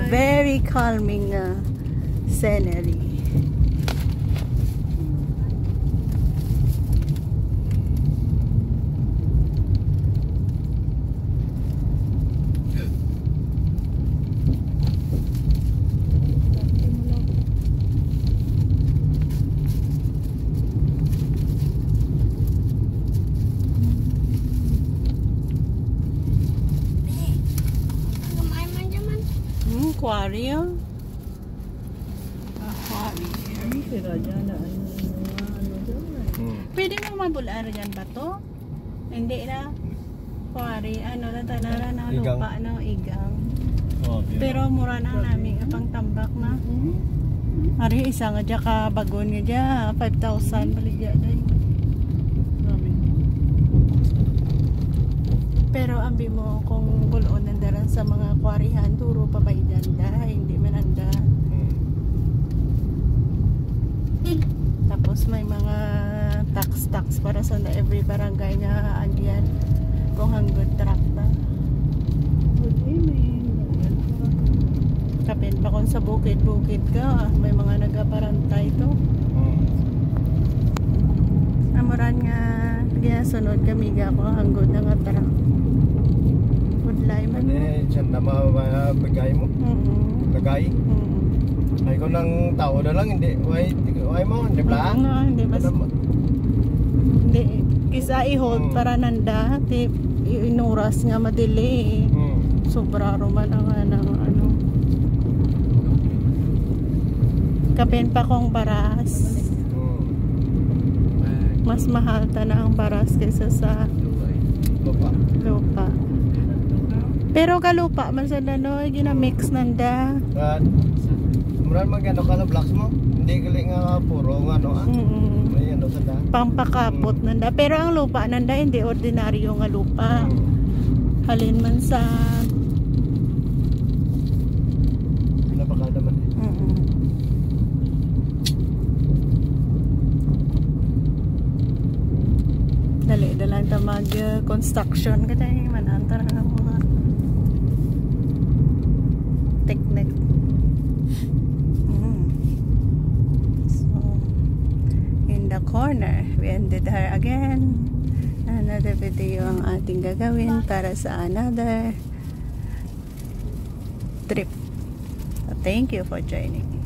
very calming scenery. Aquarium. Pwede mo mabulaan dyan ba to? Hindi na. Aquarium. Ano na talaga na lupa no, igang. Pero mura na namin pang tambak na. Ari isa nga dyan ka bagon nga dyan. 5,000 balik dyan. Pero ambi mo kung buloon nandaran sa mga kwarihan, turo pa ba idanda, hindi mananda. Tapos may mga tax para sa every barangay nga andyan kung hanggang truck na. Kapin pa kung sa bukid-bukid ka, may mga nagaparantay to. Amuran nga, kaya sunod kami ka kung hanggang na nga truck. Ano siya na mabigay mo? Lagay? Ay ko ng tao na lang, hindi. Why mo? Hindi ba? Hindi mas. Hindi. Kisa i-hold para nanda. Inuras nga madili. Sobra roman ang ano. Kapin pa kong baras. Mas mahal ta na ang baras kaysa sa lupa. Pero kalupa man sa dano, ginamix nanda. Mura magano ka na blocks mo? Hindi gali nga puro ano may ano sa da. Pampakapot nanda. Pero ang lupa nanda hindi ordinaryo nga lupa. Halin man sa napaka naman. Dali lang ta mag construction ka tayo man antar ka mga technique. So in the corner we ended her again. Another video ang ating gagawin para sa another trip. So, thank you for joining.